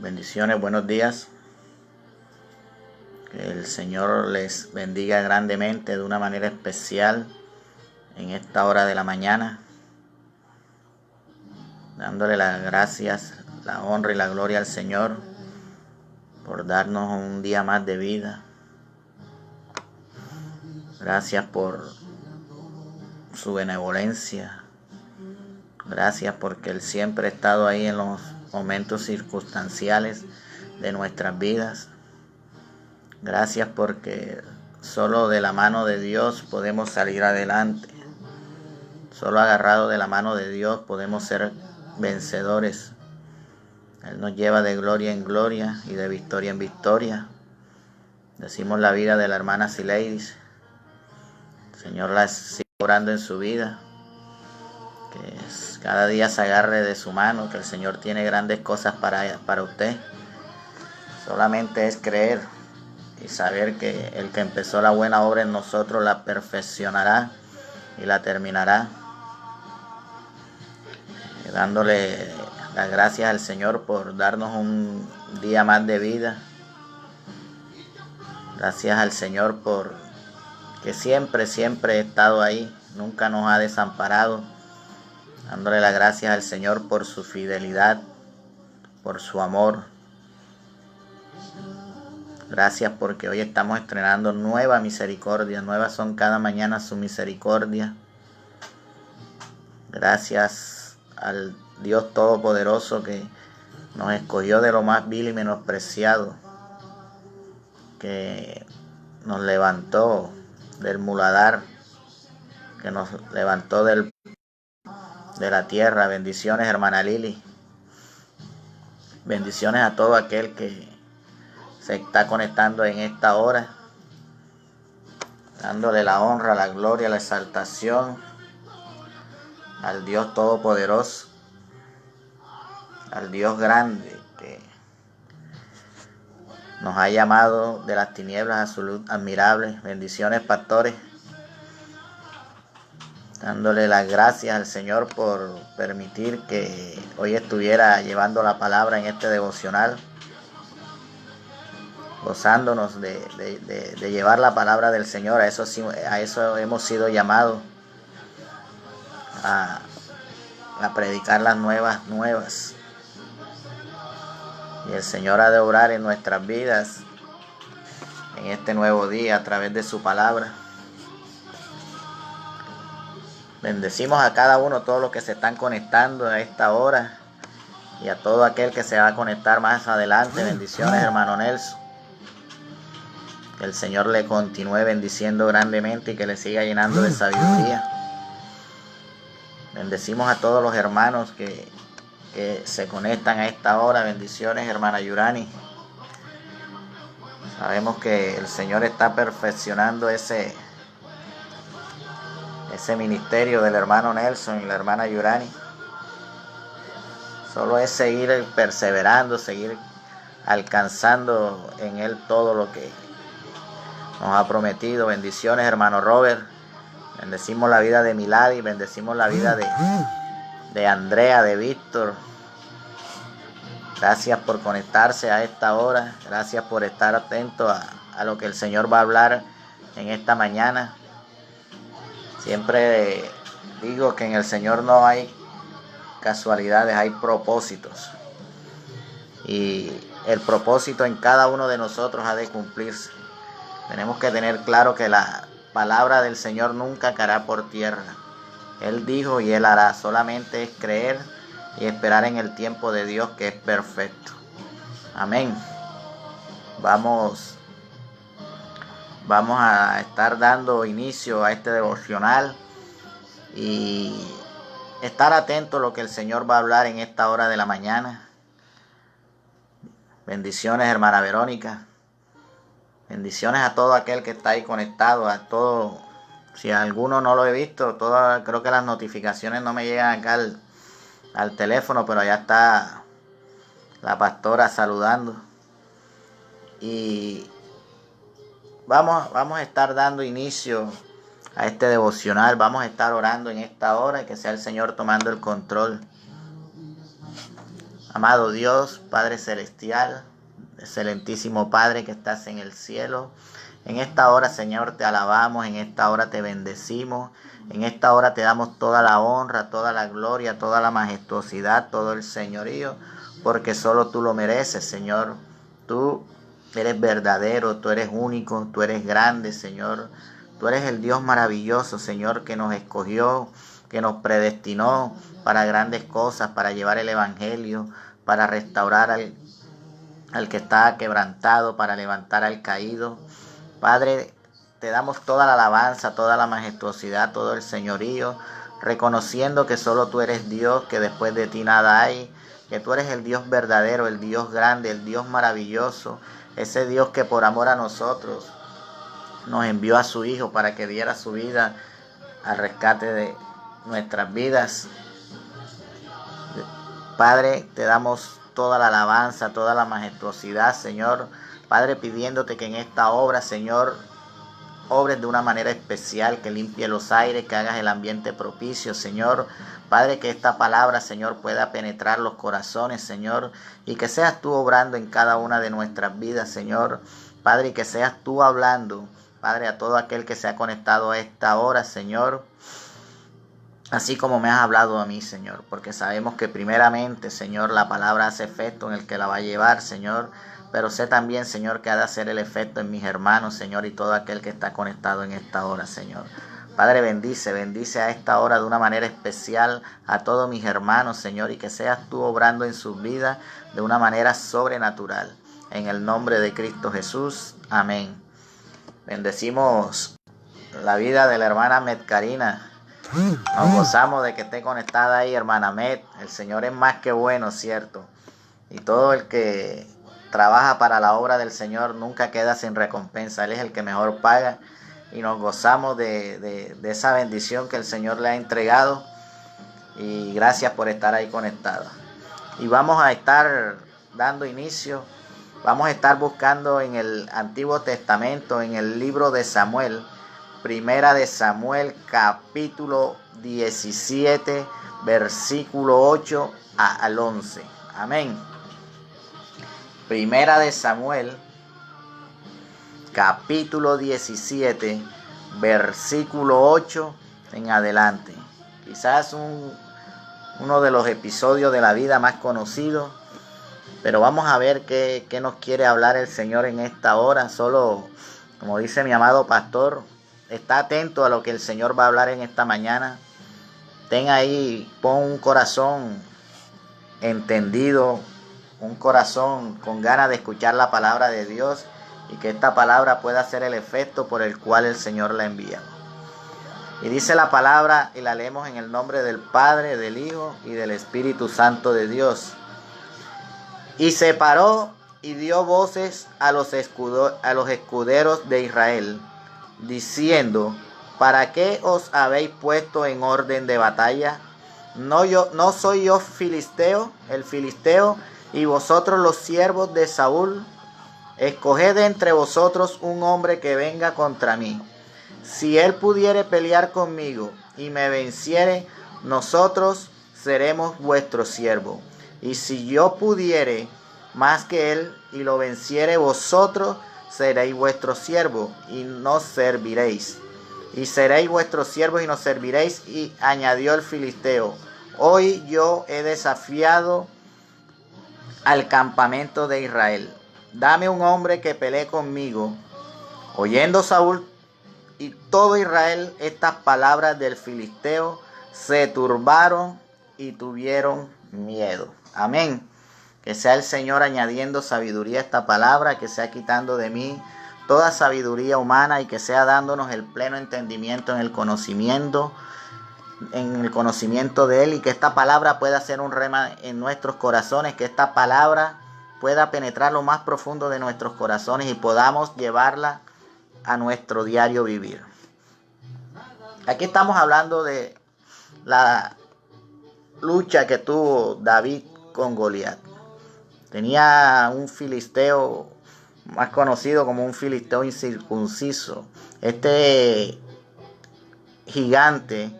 Bendiciones, buenos días. Que el Señor les bendiga grandemente de una manera especial en esta hora de la mañana, dándole las gracias, la honra y la gloria al Señor por darnos un día más de vida. Gracias por su benevolencia. Gracias porque Él siempre ha estado ahí en los momentos circunstanciales de nuestras vidas. Gracias porque solo de la mano de Dios podemos salir adelante. Solo agarrado de la mano de Dios podemos ser vencedores. Él nos lleva de gloria en gloria y de victoria en victoria. Decimos la vida de la hermana Sileidis. El Señor la sigue orando en su vida. Que cada día se agarre de su mano, que el Señor tiene grandes cosas para usted. Solamente es creer y saber que el que empezó la buena obra en nosotros la perfeccionará y la terminará. Dándole las gracias al Señor por darnos un día más de vida. Gracias al Señor por que siempre he estado ahí, nunca nos ha desamparado. Dándole las gracias al Señor por su fidelidad, por su amor. Gracias porque hoy estamos estrenando nueva misericordia. Nuevas son cada mañana su misericordia. Gracias al Dios Todopoderoso que nos escogió de lo más vil y menospreciado. Que nos levantó del muladar. Que nos levantó de la tierra. Bendiciones, hermana Lili. Bendiciones a todo aquel que se está conectando en esta hora, dándole la honra, la gloria, la exaltación al Dios Todopoderoso, al Dios grande que nos ha llamado de las tinieblas a su luz admirable. Bendiciones, pastores, dándole las gracias al Señor por permitir que hoy estuviera llevando la palabra en este devocional, gozándonos de llevar la palabra del Señor. A eso hemos sido llamados, a predicar las nuevas. Y el Señor ha de obrar en nuestras vidas en este nuevo día a través de su palabra. Bendecimos a cada uno, todos los que se están conectando a esta hora y a todo aquel que se va a conectar más adelante. Bendiciones, hermano Nelson. Que el Señor le continúe bendiciendo grandemente y que le siga llenando de sabiduría. Bendecimos a todos los hermanos que se conectan a esta hora. Bendiciones, hermana Yurani. Sabemos que el Señor está perfeccionando ese ministerio del hermano Nelson y la hermana Yurani. Solo es seguir perseverando, seguir alcanzando en Él todo lo que nos ha prometido. Bendiciones, hermano Robert. Bendecimos la vida de Milady, bendecimos la vida de Andrea, de Víctor. Gracias por conectarse a esta hora. Gracias por estar atento a lo que el Señor va a hablar en esta mañana. Siempre digo que en el Señor no hay casualidades, hay propósitos. Y el propósito en cada uno de nosotros ha de cumplirse. Tenemos que tener claro que la palabra del Señor nunca caerá por tierra. Él dijo y Él hará. Solamente es creer y esperar en el tiempo de Dios, que es perfecto. Amén. Vamos a estar dando inicio a este devocional y estar atento a lo que el Señor va a hablar en esta hora de la mañana. Bendiciones, hermana Verónica. Bendiciones a todo aquel que está ahí conectado, a todo. Si a alguno no lo he visto, creo que las notificaciones no me llegan acá al teléfono, pero allá está la pastora saludando. Y vamos a estar dando inicio a este devocional. Vamos a estar orando en esta hora y que sea el Señor tomando el control. Amado Dios, Padre Celestial, excelentísimo Padre que estás en el cielo, en esta hora, Señor, te alabamos, en esta hora te bendecimos, en esta hora te damos toda la honra, toda la gloria, toda la majestuosidad, todo el señorío, porque solo tú lo mereces, Señor. Tú eres verdadero, tú eres único, tú eres grande, Señor. Tú eres el Dios maravilloso, Señor, que nos escogió, que nos predestinó para grandes cosas, para llevar el evangelio, para restaurar al que está quebrantado, para levantar al caído. Padre, te damos toda la alabanza, toda la majestuosidad, todo el señorío, reconociendo que solo tú eres Dios, que después de ti nada hay, que tú eres el Dios verdadero, el Dios grande, el Dios maravilloso, ese Dios que por amor a nosotros nos envió a su Hijo para que diera su vida al rescate de nuestras vidas. Padre, te damos toda la alabanza, toda la majestuosidad, Señor. Padre, pidiéndote que en esta obra, Señor, obres de una manera especial, que limpie los aires, que hagas el ambiente propicio, Señor. Padre, que esta palabra, Señor, pueda penetrar los corazones, Señor, y que seas tú obrando en cada una de nuestras vidas, Señor. Padre, y que seas tú hablando, Padre, a todo aquel que se ha conectado a esta hora, Señor, así como me has hablado a mí, Señor, porque sabemos que primeramente, Señor, la palabra hace efecto en el que la va a llevar, Señor, pero sé también, Señor, que ha de hacer el efecto en mis hermanos, Señor, y todo aquel que está conectado en esta hora, Señor. Padre, bendice a esta hora de una manera especial a todos mis hermanos, Señor, y que seas tú obrando en sus vidas de una manera sobrenatural. En el nombre de Cristo Jesús, amén. Bendecimos la vida de la hermana Medcarina. Nos gozamos de que esté conectada ahí, hermana Med. El Señor es más que bueno, ¿cierto? Y todo el que trabaja para la obra del Señor nunca queda sin recompensa. Él es el que mejor paga. Y nos gozamos de esa bendición que el Señor le ha entregado. Y gracias por estar ahí conectada. Y vamos a estar dando inicio. Vamos a estar buscando en el Antiguo Testamento, en el libro de Samuel, Primera de Samuel, capítulo 17, versículo 8 al 11. Amén. Primera de Samuel, capítulo 17, versículo 8 en adelante. Quizás uno de los episodios de la vida más conocidos, pero vamos a ver qué nos quiere hablar el Señor en esta hora. Solo, como dice mi amado pastor, está atento a lo que el Señor va a hablar en esta mañana. Ten ahí, pon un corazón entendido, un corazón con ganas de escuchar la palabra de Dios y que esta palabra pueda hacer el efecto por el cual el Señor la envía. Y dice la palabra, y la leemos en el nombre del Padre, del Hijo y del Espíritu Santo de Dios. Y se paró y dio voces a los escuderos de Israel, diciendo: ¿para qué os habéis puesto en orden de batalla? ¿No soy yo el filisteo, y vosotros los siervos de Saúl? Escoged entre vosotros un hombre que venga contra mí. Si él pudiere pelear conmigo y me venciere, nosotros seremos vuestros siervos. Y si yo pudiere más que él y lo venciere, vosotros seréis vuestros siervos y nos serviréis. Y seréis vuestros siervos y nos serviréis. Y añadió el filisteo: hoy yo he desafiado al campamento de Israel. Dame un hombre que pelee conmigo. Oyendo Saúl y todo Israel estas palabras del filisteo, se turbaron y tuvieron miedo. Amén. Que sea el Señor añadiendo sabiduría a esta palabra, que sea quitando de mí toda sabiduría humana y que sea dándonos el pleno entendimiento en el conocimiento de Él, y que esta palabra pueda ser un rema en nuestros corazones, que esta palabra pueda penetrar lo más profundo de nuestros corazones y podamos llevarla a nuestro diario vivir. Aquí estamos hablando de la lucha que tuvo David con Goliat. Tenía un filisteo, más conocido como un filisteo incircunciso. Este gigante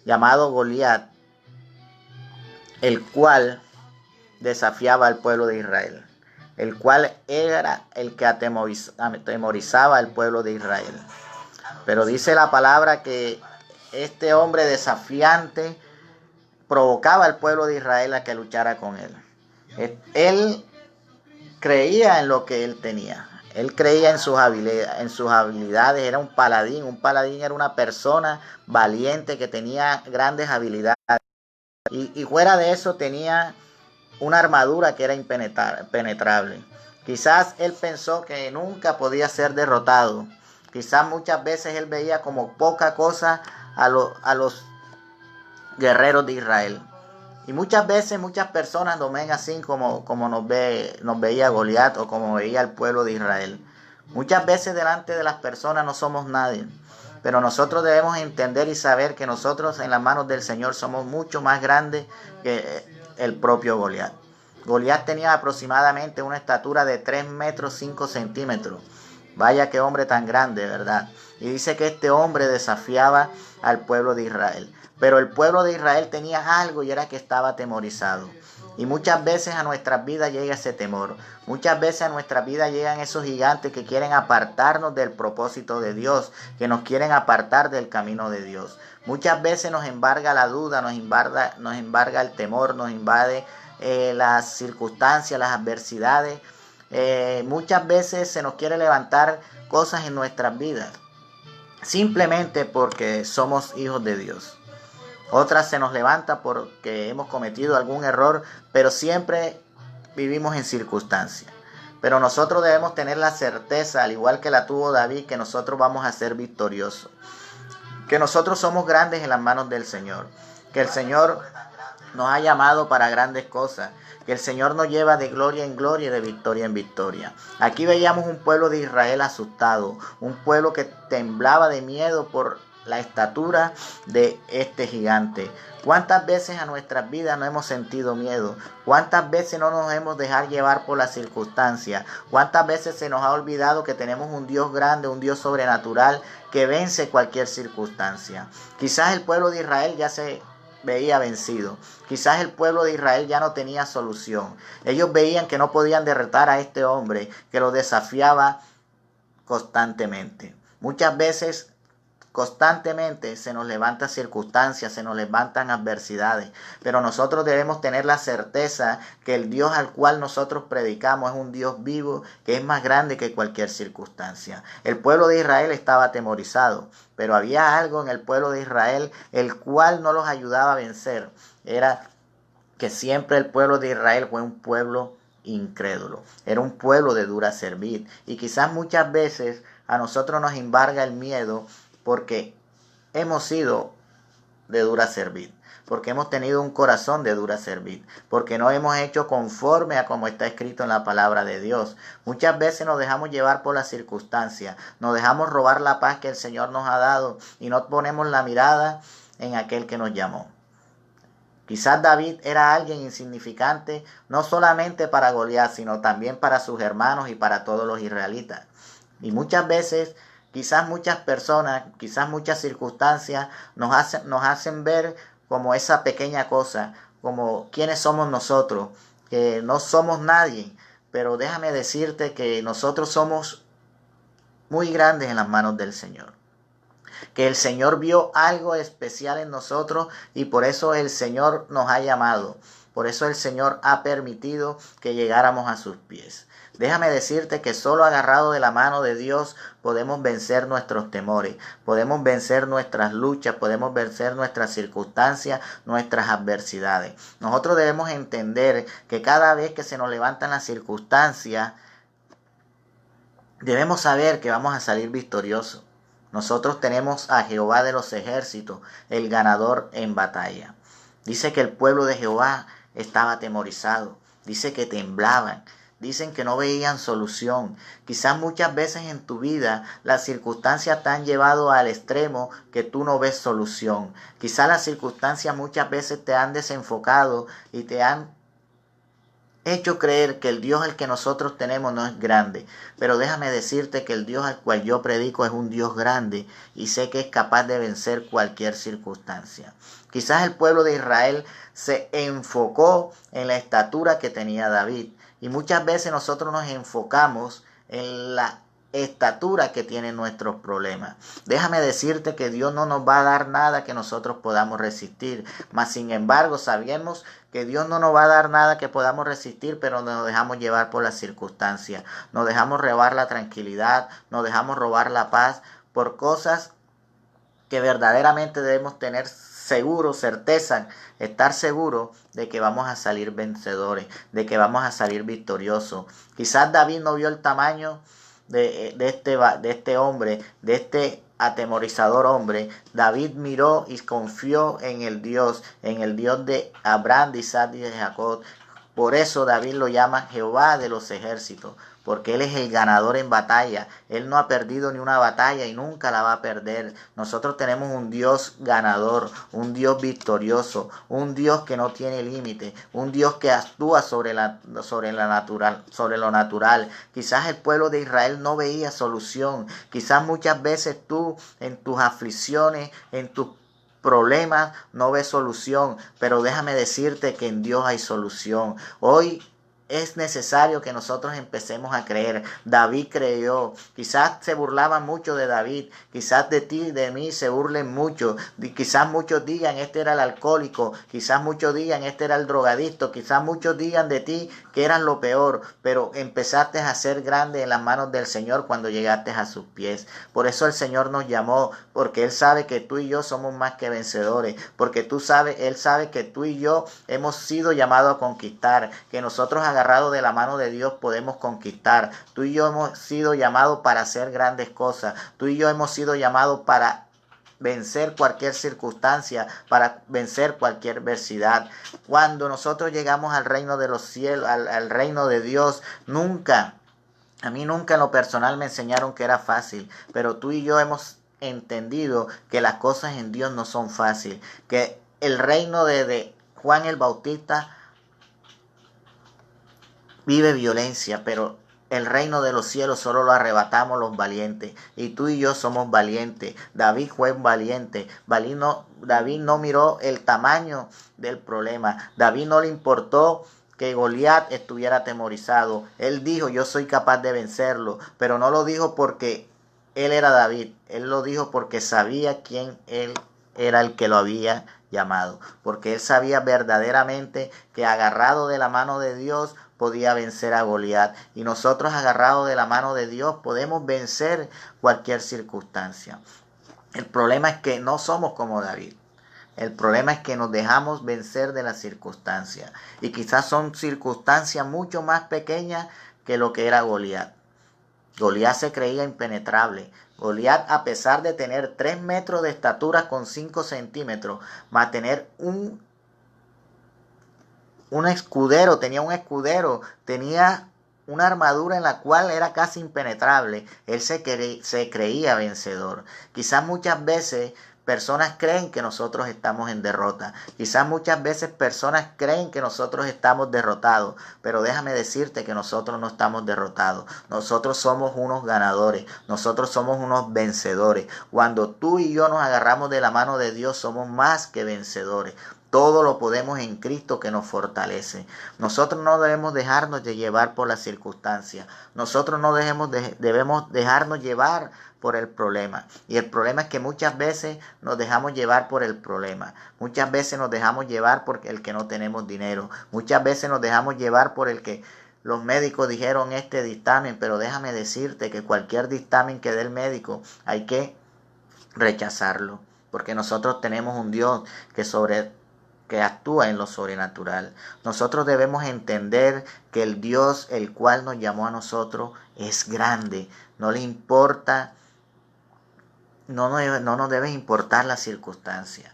llamado Goliat, el cual desafiaba al pueblo de Israel, el cual era el que atemorizaba al pueblo de Israel. Pero dice la palabra que este hombre desafiante provocaba al pueblo de Israel a que luchara con él. Él creía en lo que él tenía. Él creía en sus habilidades. Era un paladín. Un paladín era una persona valiente que tenía grandes habilidades. Y fuera de eso tenía una armadura que era impenetrable. Quizás él pensó que nunca podía ser derrotado. Quizás muchas veces él veía como poca cosa a los guerreros de Israel. Y muchas veces muchas personas nos ven así como nos veía Goliat o como veía el pueblo de Israel. Muchas veces delante de las personas no somos nadie. Pero nosotros debemos entender y saber que nosotros en las manos del Señor somos mucho más grandes que el propio Goliat. Goliat tenía aproximadamente una estatura de 3 metros 5 centímetros. Vaya qué hombre tan grande, ¿verdad? Y dice que este hombre desafiaba al pueblo de Israel. Pero el pueblo de Israel tenía algo y era que estaba atemorizado. Y muchas veces a nuestras vidas llega ese temor. Muchas veces a nuestras vidas llegan esos gigantes que quieren apartarnos del propósito de Dios, que nos quieren apartar del camino de Dios. Muchas veces nos embarga la duda, nos embarga el temor, nos invade las circunstancias, las adversidades. Muchas veces se nos quiere levantar cosas en nuestras vidas, simplemente porque somos hijos de Dios. Otras se nos levanta porque hemos cometido algún error, pero siempre vivimos en circunstancias. Pero nosotros debemos tener la certeza, al igual que la tuvo David, que nosotros vamos a ser victoriosos. Que nosotros somos grandes en las manos del Señor. Que el Señor nos ha llamado para grandes cosas. Que el Señor nos lleva de gloria en gloria y de victoria en victoria. Aquí veíamos un pueblo de Israel asustado. Un pueblo que temblaba de miedo por la estatura de este gigante. ¿Cuántas veces a nuestras vidas no hemos sentido miedo? ¿Cuántas veces no nos hemos dejado llevar por las circunstancias? ¿Cuántas veces se nos ha olvidado que tenemos un Dios grande, un Dios sobrenatural que vence cualquier circunstancia? Quizás el pueblo de Israel ya se veía vencido. Quizás el pueblo de Israel ya no tenía solución. Ellos veían que no podían derrotar a este hombre que los desafiaba constantemente. Muchas veces constantemente se nos levantan circunstancias, se nos levantan adversidades, pero nosotros debemos tener la certeza que el Dios al cual nosotros predicamos es un Dios vivo que es más grande que cualquier circunstancia. El pueblo de Israel estaba atemorizado, pero había algo en el pueblo de Israel el cual no los ayudaba a vencer. Era que siempre el pueblo de Israel fue un pueblo incrédulo, era un pueblo de dura cerviz, y quizás muchas veces a nosotros nos embarga el miedo porque hemos sido de dura cerviz, porque hemos tenido un corazón de dura cerviz, porque no hemos hecho conforme a como está escrito en la palabra de Dios. Muchas veces nos dejamos llevar por las circunstancias, nos dejamos robar la paz que el Señor nos ha dado y no ponemos la mirada en aquel que nos llamó. Quizás David era alguien insignificante, no solamente para Goliat, sino también para sus hermanos y para todos los israelitas. Y muchas veces, quizás muchas personas, quizás muchas circunstancias nos hacen ver como esa pequeña cosa, como quiénes somos nosotros, que no somos nadie. Pero déjame decirte que nosotros somos muy grandes en las manos del Señor. Que el Señor vio algo especial en nosotros y por eso el Señor nos ha llamado. Por eso el Señor ha permitido que llegáramos a sus pies. Déjame decirte que solo agarrado de la mano de Dios podemos vencer nuestros temores, podemos vencer nuestras luchas, podemos vencer nuestras circunstancias, nuestras adversidades. Nosotros debemos entender que cada vez que se nos levantan las circunstancias, debemos saber que vamos a salir victoriosos. Nosotros tenemos a Jehová de los ejércitos, el ganador en batalla. Dice que el pueblo de Jehová estaba atemorizado. Dice que temblaban. Dicen que no veían solución. Quizás muchas veces en tu vida las circunstancias te han llevado al extremo que tú no ves solución. Quizás las circunstancias muchas veces te han desenfocado y te han hecho creer que el Dios al que nosotros tenemos no es grande, pero déjame decirte que el Dios al cual yo predico es un Dios grande y sé que es capaz de vencer cualquier circunstancia. Quizás el pueblo de Israel se enfocó en la estatura que tenía David y muchas veces nosotros nos enfocamos en la estatura que tienen nuestros problemas. Déjame decirte que Dios no nos va a dar nada que nosotros podamos resistir, mas sin embargo sabemos que Dios no nos va a dar nada que podamos resistir, pero nos dejamos llevar por las circunstancias, nos dejamos robar la tranquilidad, nos dejamos robar la paz por cosas que verdaderamente debemos tener seguro, certeza, estar seguro de que vamos a salir vencedores, de que vamos a salir victoriosos. Quizás David no vio el tamaño de este hombre, de este atemorizador hombre. David miró y confió en el Dios de Abraham, de Isaac y de Jacob. Por eso David lo llama Jehová de los ejércitos, porque Él es el ganador en batalla. Él no ha perdido ni una batalla y nunca la va a perder. Nosotros tenemos un Dios ganador, un Dios victorioso, un Dios que no tiene límite, un Dios que actúa sobre lo natural. Quizás el pueblo de Israel no veía solución. Quizás muchas veces tú en tus aflicciones, en tus problemas no ves solución, pero déjame decirte que en Dios hay solución. Hoy es necesario que nosotros empecemos a creer. David creyó. Quizás se burlaban mucho de David. Quizás de ti y de mí se burlen mucho. Quizás muchos digan, este era el alcohólico. Quizás muchos digan, este era el drogadicto. Quizás muchos digan de ti que eran lo peor. Pero empezaste a ser grande en las manos del Señor cuando llegaste a sus pies. Por eso el Señor nos llamó. Porque Él sabe que tú y yo somos más que vencedores. Porque Él sabe que tú y yo hemos sido llamados a conquistar. Que nosotros agarrados de la mano de Dios podemos conquistar. Tú y yo hemos sido llamados para hacer grandes cosas. Tú y yo hemos sido llamados para vencer cualquier circunstancia, para vencer cualquier adversidad. Cuando nosotros llegamos al reino de los cielos, al reino de Dios, a mí nunca en lo personal me enseñaron que era fácil, pero tú y yo hemos entendido que las cosas en Dios no son fáciles, que el reino de Juan el Bautista vive violencia, pero el reino de los cielos solo lo arrebatamos los valientes. Y tú y yo somos valientes. David fue un valiente. David no miró el tamaño del problema. David no le importó que Goliat estuviera atemorizado. Él dijo, yo soy capaz de vencerlo. Pero no lo dijo porque él era David. Él lo dijo porque sabía quién él era el que lo había llamado. Porque él sabía verdaderamente que agarrado de la mano de Dios podía vencer a Goliat. Y nosotros agarrados de la mano de Dios podemos vencer cualquier circunstancia. El problema es que no somos como David. El problema es que nos dejamos vencer de las circunstancias. Y quizás son circunstancias mucho más pequeñas que lo que era Goliat. Goliat se creía impenetrable. Goliat, a pesar de tener 3 metros de estatura con 5 centímetros, más tener un escudero, tenía una armadura en la cual era casi impenetrable. Él se creía vencedor. Quizás muchas veces personas creen que nosotros estamos en derrota. Quizás muchas veces personas creen que nosotros estamos derrotados. Pero déjame decirte que nosotros no estamos derrotados. Nosotros somos unos ganadores. Nosotros somos unos vencedores. Cuando tú y yo nos agarramos de la mano de Dios, somos más que vencedores. Todo lo podemos en Cristo que nos fortalece. Nosotros no debemos dejarnos de llevar por las circunstancias. Nosotros no debemos dejarnos llevar por el problema. Y el problema es que muchas veces nos dejamos llevar por el problema. Muchas veces nos dejamos llevar por el que no tenemos dinero. Muchas veces nos dejamos llevar por el que los médicos dijeron este dictamen. Pero déjame decirte que cualquier dictamen que dé el médico hay que rechazarlo. Porque nosotros tenemos un Dios que actúa en lo sobrenatural. Nosotros debemos entender que el Dios el cual nos llamó a nosotros es grande. No le importa, no nos debe importar la circunstancia.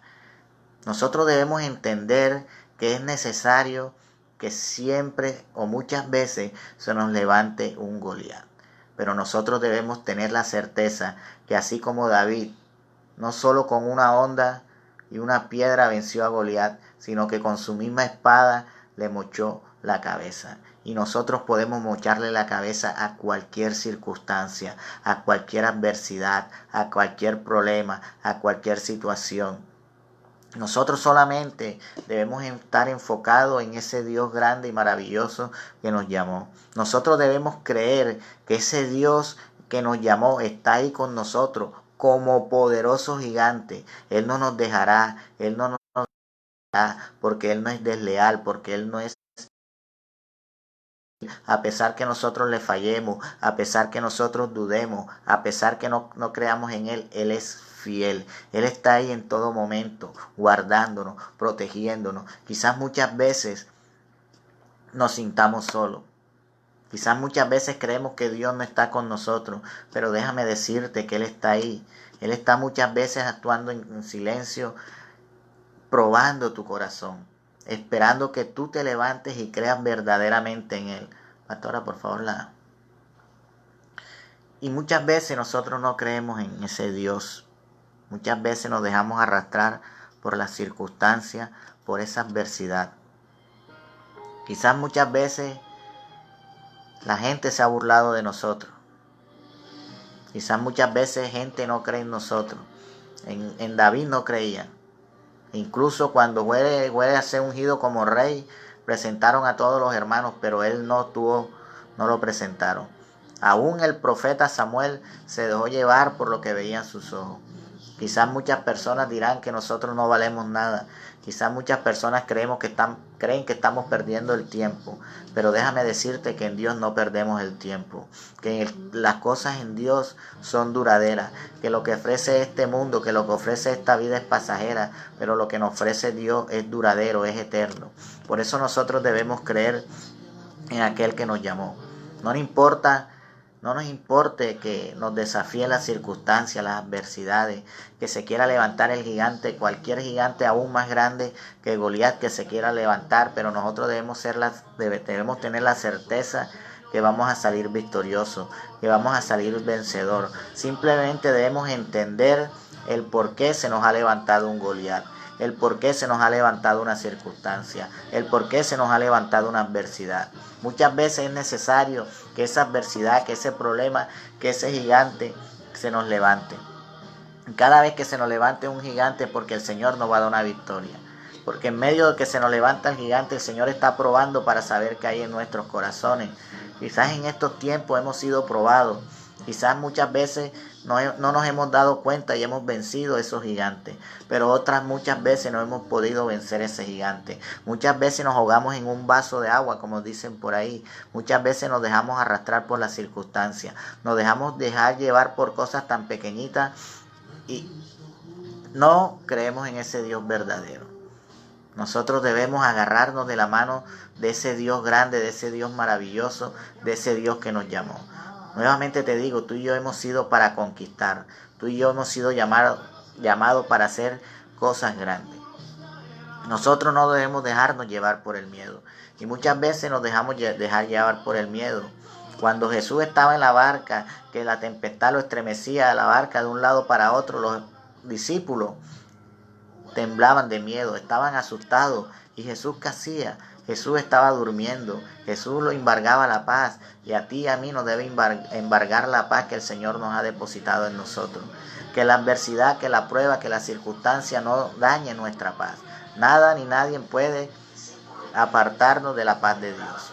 Nosotros debemos entender que es necesario que siempre o muchas veces se nos levante un Goliat. Pero nosotros debemos tener la certeza que así como David, no solo con una honda y una piedra venció a Goliat, sino que con su misma espada le mochó la cabeza. Y nosotros podemos mocharle la cabeza a cualquier circunstancia, a cualquier adversidad, a cualquier problema, a cualquier situación. Nosotros solamente debemos estar enfocados en ese Dios grande y maravilloso que nos llamó. Nosotros debemos creer que ese Dios que nos llamó está ahí con nosotros como poderoso gigante. Él no nos dejará, Él no nos dejará, porque Él no es desleal, porque Él no es... A pesar que nosotros le fallemos, a pesar que nosotros dudemos, a pesar que no creamos en Él, Él es fiel. Él está ahí en todo momento, guardándonos, protegiéndonos. Quizás muchas veces nos sintamos solos. Quizás muchas veces creemos que Dios no está con nosotros, pero déjame decirte que Él está ahí. Él está muchas veces actuando en silencio, probando tu corazón, esperando que tú te levantes y creas verdaderamente en Él. Pastora, por favor, Y muchas veces nosotros no creemos en ese Dios. Muchas veces nos dejamos arrastrar por las circunstancias, por esa adversidad. Quizás muchas veces la gente se ha burlado de nosotros. Quizás muchas veces gente no cree en nosotros. En David no creían. Incluso cuando fue a ser ungido como rey, presentaron a todos los hermanos, pero él no lo presentaron. Aún el profeta Samuel se dejó llevar por lo que veían sus ojos. Quizás muchas personas dirán que nosotros no valemos nada. Quizás muchas personas creen que estamos perdiendo el tiempo. Pero déjame decirte que en Dios no perdemos el tiempo. Que las cosas en Dios son duraderas. Que lo que ofrece este mundo, que lo que ofrece esta vida es pasajera. Pero lo que nos ofrece Dios es duradero, es eterno. Por eso nosotros debemos creer en aquel que nos llamó. No nos importe que nos desafíen las circunstancias, las adversidades, que se quiera levantar el gigante, cualquier gigante aún más grande que Goliat que se quiera levantar, pero nosotros debemos tener la certeza que vamos a salir victoriosos, que vamos a salir vencedor. Simplemente debemos entender el por qué se nos ha levantado un Goliat, el por qué se nos ha levantado una circunstancia, el por qué se nos ha levantado una adversidad. Muchas veces es necesario que esa adversidad, que ese problema, que ese gigante se nos levante. Cada vez que se nos levante un gigante, porque el Señor nos va a dar una victoria. Porque en medio de que se nos levanta el gigante, el Señor está probando para saber qué hay en nuestros corazones. Quizás en estos tiempos hemos sido probados. Quizás muchas veces no nos hemos dado cuenta y hemos vencido a esos gigantes. Pero otras muchas veces no hemos podido vencer ese gigante. Muchas veces nos ahogamos en un vaso de agua, como dicen por ahí. Muchas veces nos dejamos arrastrar por las circunstancias. Nos dejamos dejar llevar por cosas tan pequeñitas y no creemos en ese Dios verdadero. Nosotros debemos agarrarnos de la mano de ese Dios grande, de ese Dios maravilloso, de ese Dios que nos llamó. Nuevamente te digo, tú y yo hemos sido para conquistar. Tú y yo hemos sido llamados para hacer cosas grandes. Nosotros no debemos dejarnos llevar por el miedo. Y muchas veces nos dejamos dejar llevar por el miedo. Cuando Jesús estaba en la barca, que la tempestad lo estremecía a la barca de un lado para otro, los discípulos temblaban de miedo, estaban asustados. ¿Y Jesús qué hacía? Jesús estaba durmiendo, Jesús lo embargaba la paz, y a ti y a mí nos debe embargar la paz que el Señor nos ha depositado en nosotros. Que la adversidad, que la prueba, que la circunstancia no dañe nuestra paz. Nada ni nadie puede apartarnos de la paz de Dios.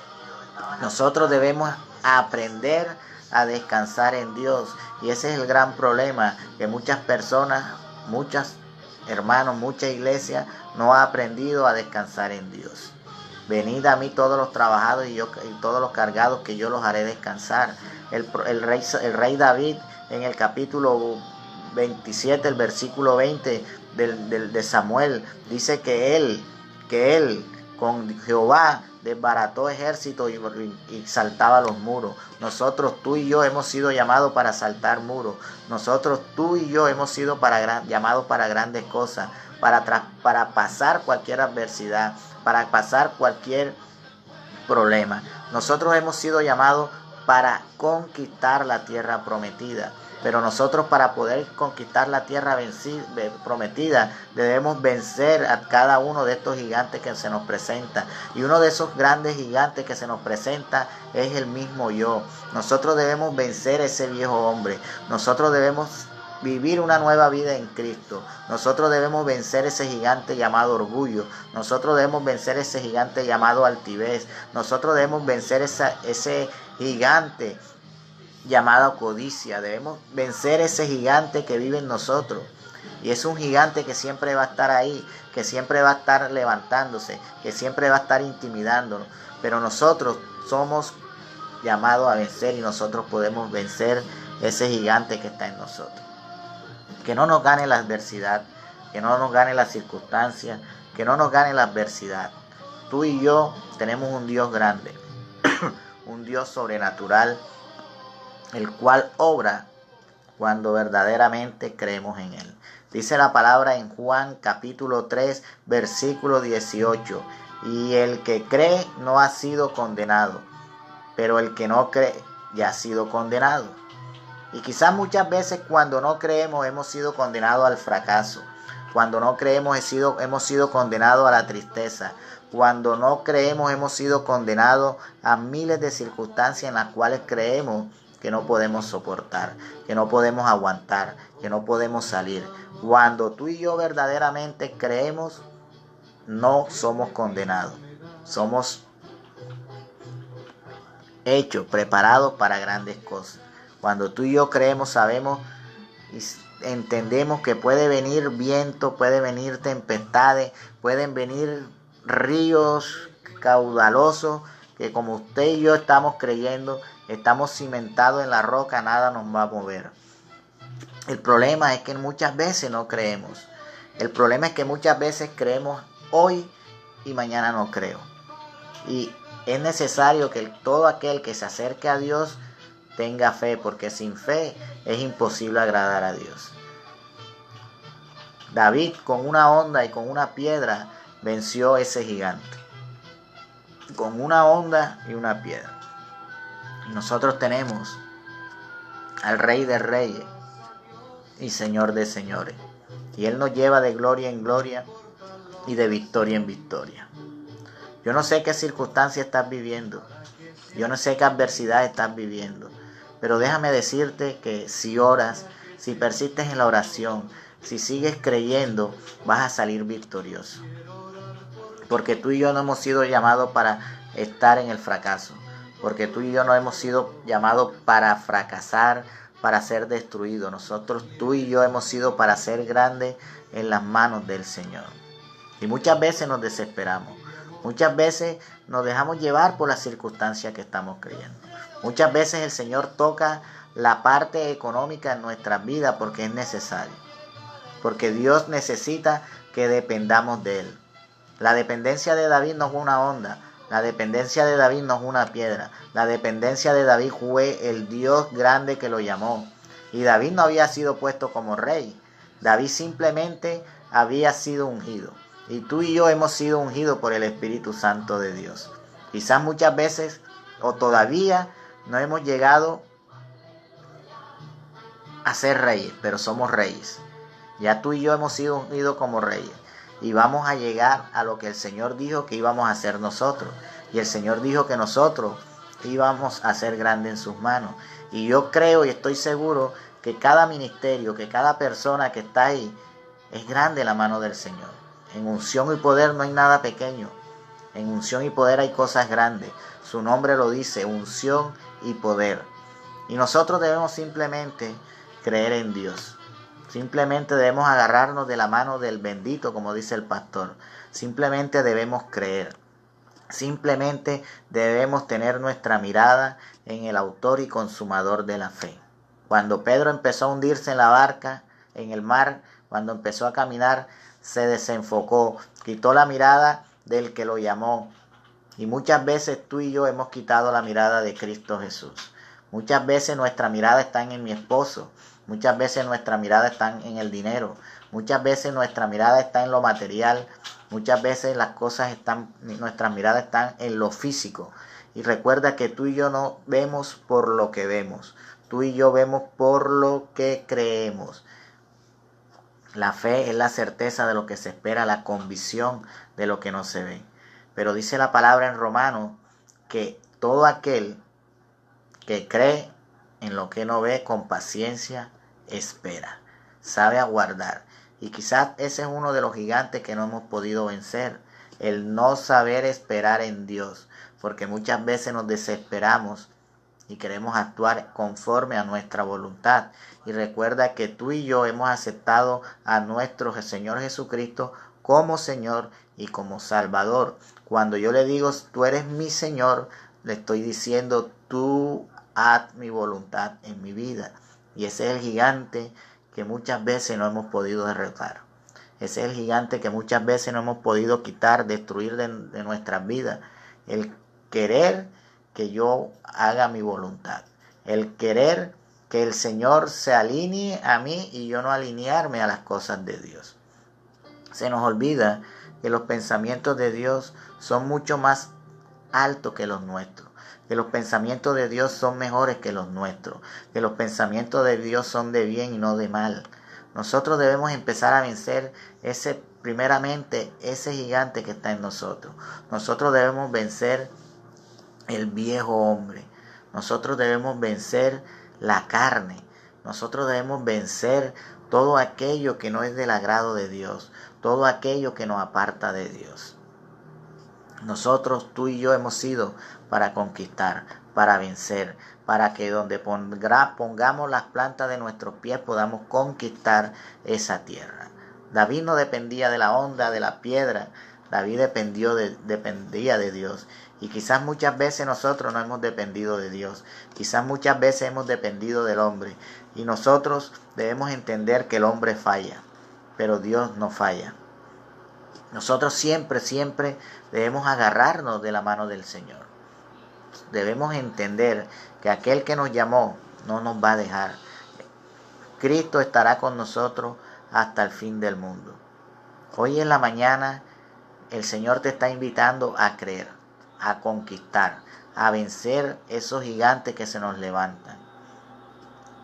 Nosotros debemos aprender a descansar en Dios, y ese es el gran problema, que muchas personas, muchas hermanos, mucha iglesia no ha aprendido a descansar en Dios. Venid a mí todos los trabajados y todos los cargados, que yo los haré descansar. El rey David, en el capítulo 27, el versículo 20 de Samuel, dice que él con Jehová desbarató ejércitos y saltaba los muros. Nosotros, tú y yo, hemos sido llamados para saltar muros. Nosotros, tú y yo, hemos sido llamados para grandes cosas, para pasar cualquier adversidad, para pasar cualquier problema. Nosotros hemos sido llamados para conquistar la tierra prometida. Pero nosotros, para poder conquistar la tierra prometida, debemos vencer a cada uno de estos gigantes que se nos presenta. Y uno de esos grandes gigantes que se nos presenta es el mismo yo. Nosotros debemos vencer ese viejo hombre. Nosotros debemos vivir una nueva vida en Cristo. Nosotros debemos vencer ese gigante llamado orgullo. Nosotros debemos vencer ese gigante llamado altivez. Nosotros debemos vencer ese gigante llamado codicia. Debemos vencer ese gigante que vive en nosotros. Y es un gigante que siempre va a estar ahí, que siempre va a estar levantándose, que siempre va a estar intimidándonos. Pero nosotros somos llamados a vencer y nosotros podemos vencer ese gigante que está en nosotros. Que no nos gane la adversidad, que no nos gane las circunstancias, que no nos gane la adversidad. Tú y yo tenemos un Dios grande, un Dios sobrenatural, el cual obra cuando verdaderamente creemos en Él. Dice la palabra en Juan capítulo 3, versículo 18. Y el que cree no ha sido condenado, pero el que no cree ya ha sido condenado. Y quizás muchas veces cuando no creemos hemos sido condenados al fracaso. Cuando no creemos hemos sido condenados a la tristeza. Cuando no creemos hemos sido condenados a miles de circunstancias en las cuales creemos que no podemos soportar, que no podemos aguantar, que no podemos salir. Cuando tú y yo verdaderamente creemos, no somos condenados. Somos hechos, preparados para grandes cosas. Cuando tú y yo creemos, sabemos y entendemos que puede venir viento, puede venir tempestades, pueden venir ríos caudalosos, que como usted y yo estamos creyendo, estamos cimentados en la roca, nada nos va a mover. El problema es que muchas veces no creemos. El problema es que muchas veces creemos hoy y mañana no creo. Y es necesario que todo aquel que se acerque a Dios tenga fe, porque sin fe es imposible agradar a Dios. David con una honda y con una piedra venció ese gigante. Con una honda y una piedra. Y nosotros tenemos al Rey de Reyes y Señor de Señores. Y Él nos lleva de gloria en gloria y de victoria en victoria. Yo no sé qué circunstancia estás viviendo. Yo no sé qué adversidad estás viviendo. Pero déjame decirte que si oras, si persistes en la oración, si sigues creyendo, vas a salir victorioso. Porque tú y yo no hemos sido llamados para estar en el fracaso. Porque tú y yo no hemos sido llamados para fracasar, para ser destruidos. Tú y yo hemos sido para ser grandes en las manos del Señor. Y muchas veces nos desesperamos. Muchas veces nos dejamos llevar por las circunstancias que estamos creyendo. Muchas veces el Señor toca la parte económica en nuestras vidas porque es necesario. Porque Dios necesita que dependamos de Él. La dependencia de David no fue una honda. La dependencia de David no fue una piedra. La dependencia de David fue el Dios grande que lo llamó. Y David no había sido puesto como rey. David simplemente había sido ungido. Y tú y yo hemos sido ungidos por el Espíritu Santo de Dios. Quizás muchas veces o todavía no hemos llegado a ser reyes, pero somos reyes. Ya tú y yo hemos sido ungidos como reyes. Y vamos a llegar a lo que el Señor dijo que íbamos a hacer nosotros. Y el Señor dijo que nosotros íbamos a ser grandes en sus manos. Y yo creo y estoy seguro que cada ministerio, que cada persona que está ahí, es grande en la mano del Señor. En unción y poder no hay nada pequeño. En unción y poder hay cosas grandes. Su nombre lo dice, unción y poder. Y nosotros debemos simplemente creer en Dios. Simplemente debemos agarrarnos de la mano del bendito, como dice el pastor. Simplemente debemos creer. Simplemente debemos tener nuestra mirada en el autor y consumador de la fe. Cuando Pedro empezó a hundirse en la barca, en el mar, cuando empezó a caminar, se desenfocó, quitó la mirada del que lo llamó. Y muchas veces tú y yo hemos quitado la mirada de Cristo Jesús. Muchas veces nuestra mirada está en mi esposo. Muchas veces nuestra mirada está en el dinero. Muchas veces nuestra mirada está en lo material. Muchas veces nuestras miradas están en lo físico. Y recuerda que tú y yo no vemos por lo que vemos. tú y yo vemos por lo que creemos. La fe es la certeza de lo que se espera, la convicción de lo que no se ve. Pero dice la palabra en Romanos que todo aquel que cree en lo que no ve, con paciencia espera, sabe aguardar. Y quizás ese es uno de los gigantes que no hemos podido vencer, el no saber esperar en Dios, porque muchas veces nos desesperamos y queremos actuar conforme a nuestra voluntad. Y recuerda que tú y yo hemos aceptado a nuestro Señor Jesucristo como Señor y como Salvador. Cuando yo le digo, tú eres mi Señor, le estoy diciendo, tú haz mi voluntad en mi vida. Y ese es el gigante que muchas veces no hemos podido derrotar. Ese es el gigante que muchas veces no hemos podido quitar, destruir de nuestras vidas. El querer que yo haga mi voluntad. El querer que el Señor se alinee a mí y yo no alinearme a las cosas de Dios. Se nos olvida que los pensamientos de Dios son mucho más altos que los nuestros. Que los pensamientos de Dios son mejores que los nuestros. Que los pensamientos de Dios son de bien y no de mal. Nosotros debemos empezar a vencer primeramente ese gigante que está en nosotros. Nosotros debemos vencer el viejo hombre. Nosotros debemos vencer la carne. Nosotros debemos vencer todo aquello que no es del agrado de Dios. Todo aquello que nos aparta de Dios. Nosotros, tú y yo, hemos sido para conquistar, para vencer, para que donde pongamos las plantas de nuestros pies podamos conquistar esa tierra. David no dependía de la onda, de la piedra. David dependía de Dios. Y quizás muchas veces nosotros no hemos dependido de Dios. Quizás muchas veces hemos dependido del hombre. Y nosotros debemos entender que el hombre falla, pero Dios no falla. Nosotros siempre debemos agarrarnos de la mano del Señor. Debemos entender que aquel que nos llamó no nos va a dejar. Cristo estará con nosotros hasta el fin del mundo. Hoy en la mañana el Señor te está invitando a creer, a conquistar, a vencer esos gigantes que se nos levantan.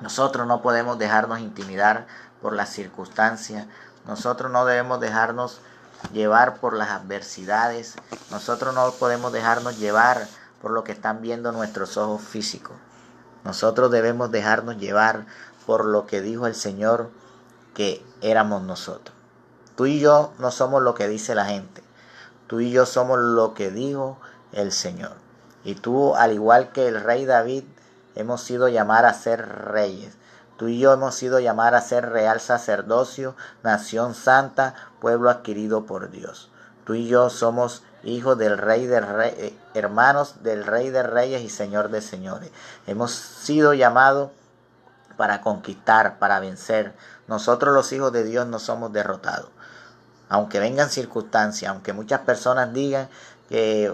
Nosotros no podemos dejarnos intimidar por las circunstancias. Nosotros no debemos dejarnos llevar por las adversidades. Nosotros no podemos dejarnos llevar por lo que están viendo nuestros ojos físicos. Nosotros debemos dejarnos llevar por lo que dijo el Señor que éramos nosotros. Tú y yo no somos lo que dice la gente. Tú y yo somos lo que dijo el Señor. Y tú, al igual que el rey David, hemos sido llamados a ser reyes. Tú y yo hemos sido llamados a ser real sacerdocio, nación santa, pueblo adquirido por Dios. Tú y yo somos hijos del Rey de Reyes, hermanos del Rey de Reyes y Señor de Señores. Hemos sido llamados para conquistar, para vencer. Nosotros los hijos de Dios no somos derrotados. Aunque vengan circunstancias, aunque muchas personas digan que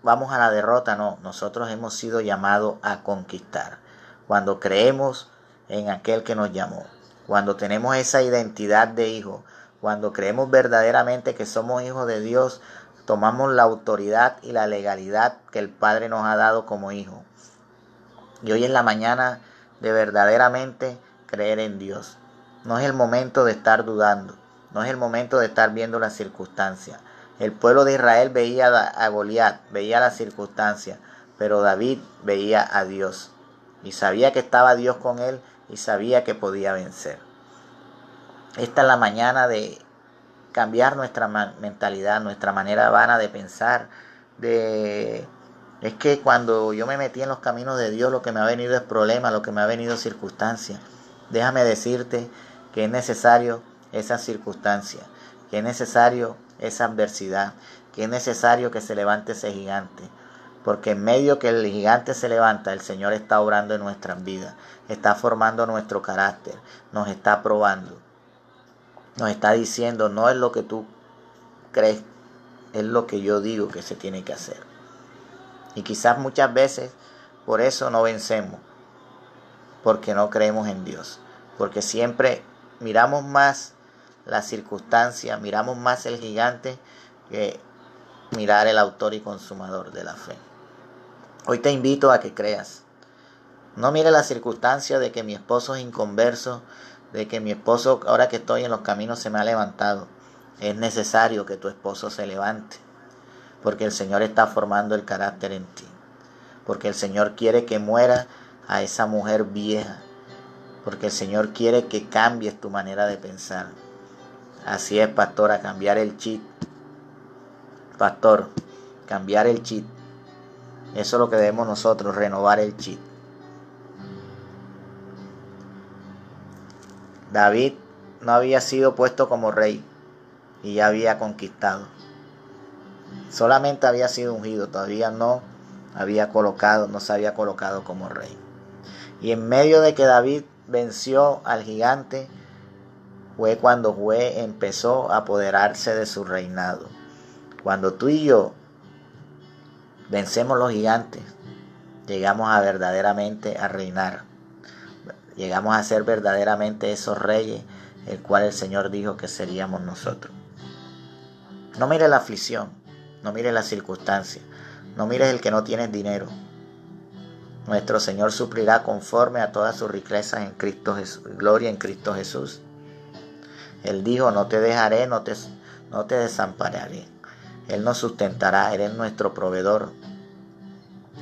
vamos a la derrota, no. Nosotros hemos sido llamados a conquistar. Cuando creemos en aquel que nos llamó, cuando tenemos esa identidad de hijo, cuando creemos verdaderamente que somos hijos de Dios, tomamos la autoridad y la legalidad que el Padre nos ha dado como hijo. Y hoy en la mañana de verdaderamente creer en Dios. No es el momento de estar dudando, no es el momento de estar viendo las circunstancias. El pueblo de Israel veía a Goliat, veía las circunstancias, pero David veía a Dios y sabía que estaba Dios con él y sabía que podía vencer. Esta es la mañana de cambiar nuestra mentalidad, nuestra manera vana de pensar. Es que cuando yo me metí en los caminos de Dios, lo que me ha venido es problema, lo que me ha venido es circunstancia. Déjame decirte que es necesario esa circunstancia, que es necesario esa adversidad, que es necesario que se levante ese gigante. Porque en medio que el gigante se levanta, el Señor está obrando en nuestras vidas, está formando nuestro carácter, nos está probando, nos está diciendo, no es lo que tú crees, es lo que yo digo que se tiene que hacer. Y quizás muchas veces por eso no vencemos, porque no creemos en Dios, porque siempre miramos más la circunstancia, miramos más el gigante que mirar el autor y consumador de la fe. Hoy te invito a que creas. No mire la circunstancia de que mi esposo es inconverso, de que mi esposo, ahora que estoy en los caminos, se me ha levantado. Es necesario que tu esposo se levante, porque el Señor está formando el carácter en ti. Porque el Señor quiere que muera a esa mujer vieja. Porque el Señor quiere que cambies tu manera de pensar. Así es, pastora, cambiar el chip. Pastor, cambiar el chip. Eso es lo que debemos nosotros, renovar el chip. David no había sido puesto como rey y ya había conquistado. Solamente había sido ungido, todavía no se había colocado como rey. Y en medio de que David venció al gigante, fue cuando empezó a apoderarse de su reinado. Cuando tú y yo vencemos los gigantes, llegamos a verdaderamente a reinar. Llegamos a ser verdaderamente esos reyes, el cual el Señor dijo que seríamos nosotros. No mires la aflicción, no mires la circunstancia, no mires el que no tienes dinero. Nuestro Señor suplirá conforme a todas sus riquezas en Cristo Jesús, gloria en Cristo Jesús. Él dijo, no te dejaré, no te desampararé. Él nos sustentará, Él es nuestro proveedor.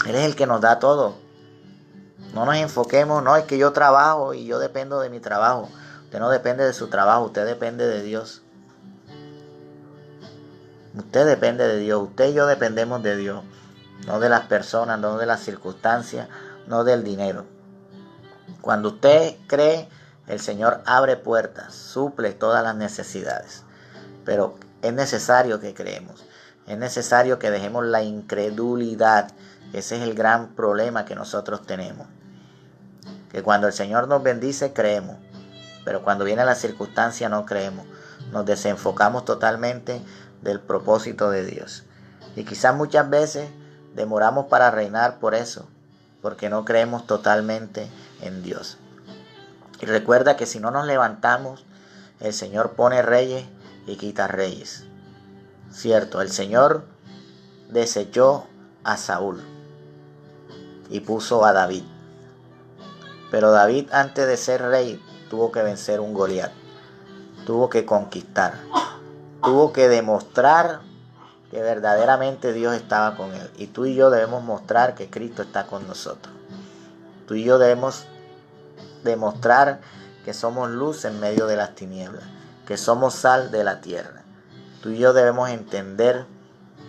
Él es el que nos da todo. No nos enfoquemos, no, es que yo trabajo y yo dependo de mi trabajo. Usted no depende de su trabajo, usted depende de Dios. Usted depende de Dios, usted y yo dependemos de Dios. No de las personas, no de las circunstancias, no del dinero. Cuando usted cree, el Señor abre puertas, suple todas las necesidades. Pero es necesario que creemos. Es necesario que dejemos la incredulidad. Ese es el gran problema que nosotros tenemos. Que cuando el Señor nos bendice, creemos. Pero cuando viene la circunstancia, no creemos. Nos desenfocamos totalmente del propósito de Dios. Y quizás muchas veces demoramos para reinar por eso. Porque no creemos totalmente en Dios. Y recuerda que si no nos levantamos, el Señor pone reyes y quita reyes. Cierto, el Señor desechó a Saúl y puso a David. Pero David, antes de ser rey, tuvo que vencer un Goliat. Tuvo que conquistar. Tuvo que demostrar que verdaderamente Dios estaba con él. Y tú y yo debemos mostrar que Cristo está con nosotros. Tú y yo debemos demostrar que somos luz en medio de las tinieblas, que somos sal de la tierra. Tú y yo debemos entender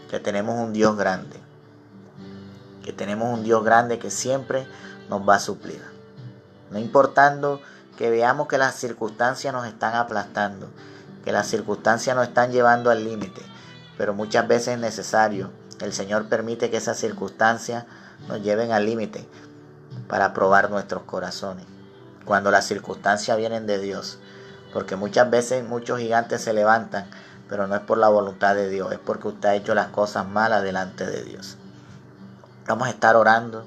que tenemos un Dios grande, que siempre nos va a suplir. No importando que veamos que las circunstancias nos están aplastando, que las circunstancias nos están llevando al límite, pero muchas veces es necesario. El Señor permite que esas circunstancias nos lleven al límite para probar nuestros corazones. Cuando las circunstancias vienen de Dios, porque muchas veces muchos gigantes se levantan, pero no es por la voluntad de Dios, es porque usted ha hecho las cosas malas delante de Dios. Vamos a estar orando.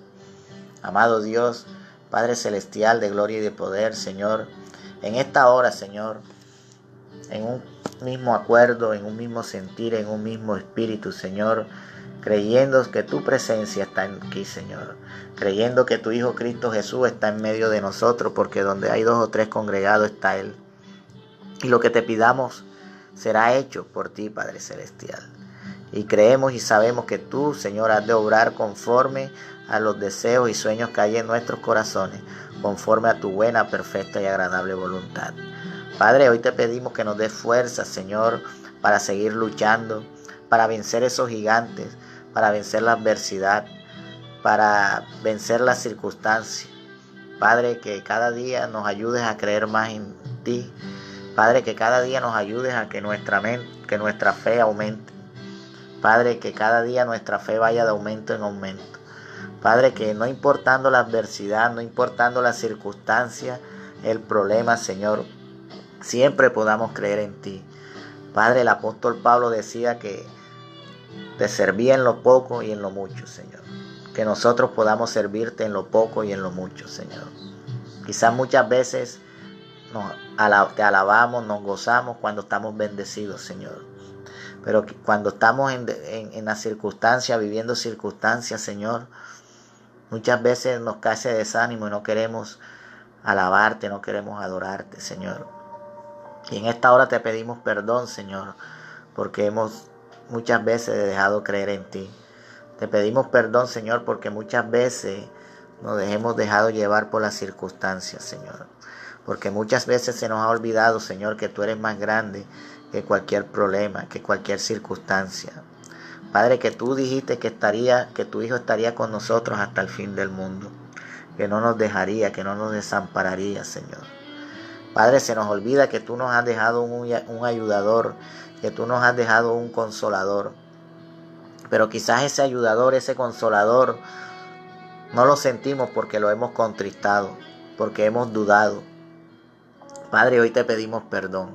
Amado Dios, Padre Celestial de gloria y de poder, Señor, en esta hora, Señor, en un mismo acuerdo, en un mismo sentir, en un mismo espíritu, Señor, creyendo que tu presencia está aquí, Señor, creyendo que tu Hijo Cristo Jesús está en medio de nosotros, porque donde hay 2 o 3 congregados está Él. Y lo que te pidamos será hecho por ti, Padre Celestial. Y creemos y sabemos que tú, Señor, has de obrar conforme a los deseos y sueños que hay en nuestros corazones, conforme a tu buena, perfecta y agradable voluntad. Padre, hoy te pedimos que nos des fuerza, Señor, para seguir luchando, para vencer esos gigantes, para vencer la adversidad, para vencer las circunstancias. Padre, que cada día nos ayudes a creer más en ti. Padre, que cada día nos ayudes a que nuestra fe aumente. Padre, que cada día nuestra fe vaya de aumento en aumento. Padre, que no importando la adversidad, no importando las circunstancias, el problema, Señor, siempre podamos creer en ti. Padre, el apóstol Pablo decía que te servía en lo poco y en lo mucho, Señor. Que nosotros podamos servirte en lo poco y en lo mucho, Señor. Quizás muchas veces te alabamos, nos gozamos cuando estamos bendecidos, Señor. Pero cuando estamos en las circunstancias, viviendo circunstancias, Señor, Muchas veces nos cae ese desánimo y no queremos alabarte, no queremos adorarte, Señor. Y en esta hora te pedimos perdón, Señor, porque hemos muchas veces dejado creer en ti. Te pedimos perdón, Señor, porque muchas veces nos hemos dejado llevar por las circunstancias, Señor. Porque muchas veces se nos ha olvidado, Señor, que tú eres más grande que cualquier problema, que cualquier circunstancia. Padre, que tú dijiste que tu Hijo estaría con nosotros hasta el fin del mundo, que no nos dejaría, que no nos desampararía, Señor. Padre, se nos olvida que tú nos has dejado un ayudador, que tú nos has dejado un consolador. Pero quizás ese ayudador, ese consolador, no lo sentimos porque lo hemos contristado, porque hemos dudado. Padre, hoy te pedimos perdón.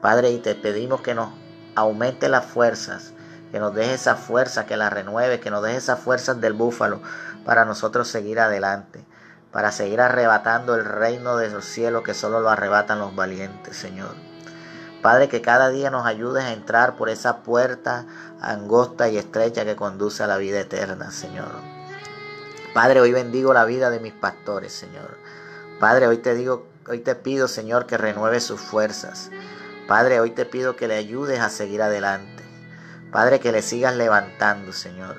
Padre, y te pedimos que nos aumente las fuerzas, que nos deje esa fuerza, que la renueve, que nos deje esas fuerzas del búfalo para nosotros seguir adelante, para seguir arrebatando el reino de los cielos que solo lo arrebatan los valientes, Señor. Padre, que cada día nos ayudes a entrar por esa puerta angosta y estrecha que conduce a la vida eterna, Señor. Padre, hoy bendigo la vida de mis pastores, Señor. Padre, hoy te pido, Señor, que renueve sus fuerzas. Padre, hoy te pido que le ayudes a seguir adelante. Padre, que le sigas levantando, Señor.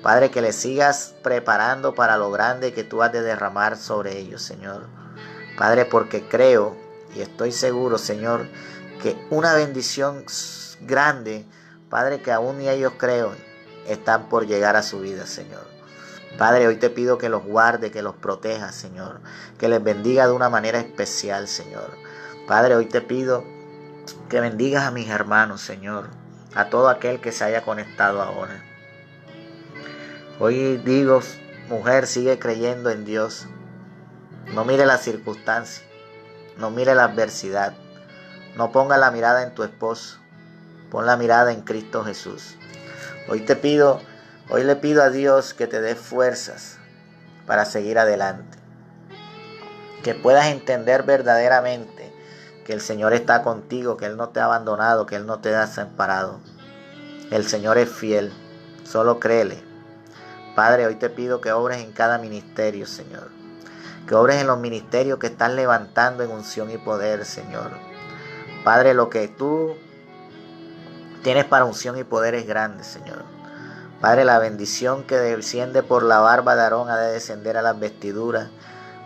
Padre, que le sigas preparando para lo grande que tú has de derramar sobre ellos, Señor. Padre, porque creo y estoy seguro, Señor, que una bendición grande, Padre, que aún ni ellos creo, están por llegar a su vida, Señor. Padre, hoy te pido que los guarde, que los proteja, Señor, que les bendiga de una manera especial, Señor. Padre, hoy te pido que bendigas a mis hermanos, Señor, a todo aquel que se haya conectado ahora. Hoy digo, mujer, sigue creyendo en Dios. No mire las circunstancias, no mire la adversidad. No ponga la mirada en tu esposo, pon la mirada en Cristo Jesús. Hoy le pido a Dios que te dé fuerzas para seguir adelante. Que puedas entender verdaderamente que el Señor está contigo, que Él no te ha abandonado, que Él no te ha desamparado. El Señor es fiel, solo créele. Padre, hoy te pido que obres en cada ministerio, Señor. Que obres en los ministerios que están levantando en unción y poder, Señor. Padre, lo que tú tienes para unción y poder es grande, Señor. Padre, la bendición que desciende por la barba de Aarón ha de descender a las vestiduras.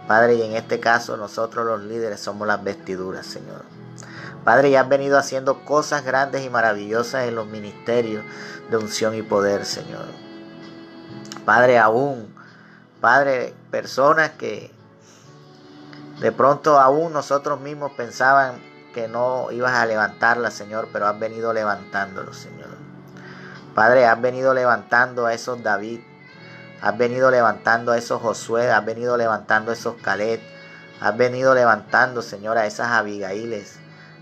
Padre, y en este caso nosotros los líderes somos las vestiduras, Señor. Padre, ya has venido haciendo cosas grandes y maravillosas en los ministerios de unción y poder, Señor. Padre, Padre, personas que de pronto aún nosotros mismos pensaban que no ibas a levantarlas, Señor, pero has venido levantándolos, Señor. Padre, has venido levantando a esos David, has venido levantando a esos Josué, has venido levantando a esos Caleb, has venido levantando, Señor, a esas Abigailes,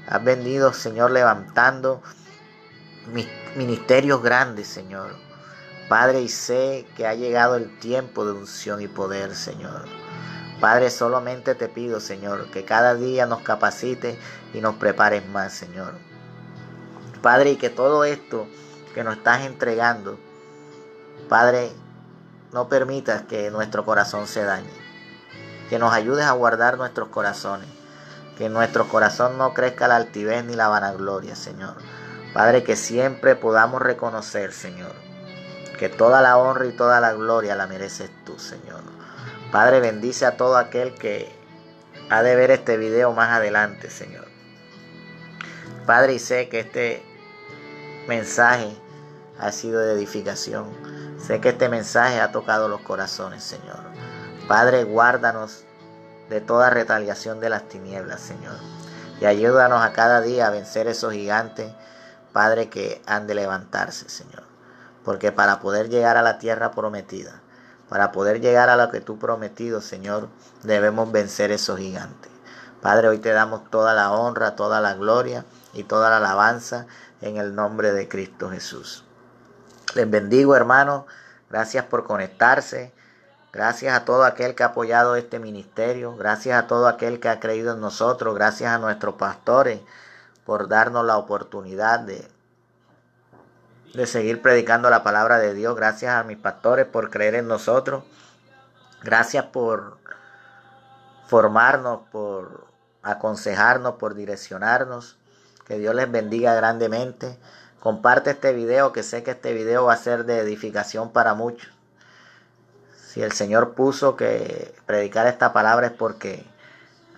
has venido, Señor, levantando ministerios grandes, Señor. Padre, y sé que ha llegado el tiempo de unción y poder, Señor. Padre, solamente te pido, Señor, que cada día nos capacites y nos prepares más, Señor. Padre, y que todo esto que nos estás entregando, Padre, no permitas que nuestro corazón se dañe. Que nos ayudes a guardar nuestros corazones. Que en nuestro corazón no crezca la altivez ni la vanagloria, Señor. Padre, que siempre podamos reconocer, Señor, que toda la honra y toda la gloria la mereces tú, Señor. Padre, bendice a todo aquel que ha de ver este video más adelante, Señor. Padre, y sé que este mensaje ha sido de edificación. Sé que este mensaje ha tocado los corazones, Señor. Padre, guárdanos de toda retaliación de las tinieblas, Señor. Y ayúdanos a cada día a vencer esos gigantes, Padre, que han de levantarse, Señor. Porque para poder llegar a la tierra prometida, para poder llegar a lo que tú prometido, Señor, debemos vencer esos gigantes. Padre, hoy te damos toda la honra, toda la gloria y toda la alabanza en el nombre de Cristo Jesús. Les bendigo, hermanos. Gracias por conectarse. Gracias a todo aquel que ha apoyado este ministerio. Gracias a todo aquel que ha creído en nosotros. Gracias a nuestros pastores por darnos la oportunidad de seguir predicando la palabra de Dios. Gracias a mis pastores por creer en nosotros. Gracias por formarnos, por aconsejarnos, por direccionarnos. Que Dios les bendiga grandemente. Comparte este video, que sé que este video va a ser de edificación para muchos. Si el Señor puso que predicar esta palabra es porque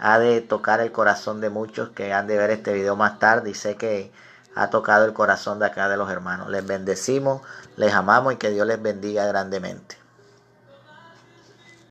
ha de tocar el corazón de muchos que han de ver este video más tarde, y sé que ha tocado el corazón de acá de los hermanos. Les bendecimos, les amamos y que Dios les bendiga grandemente.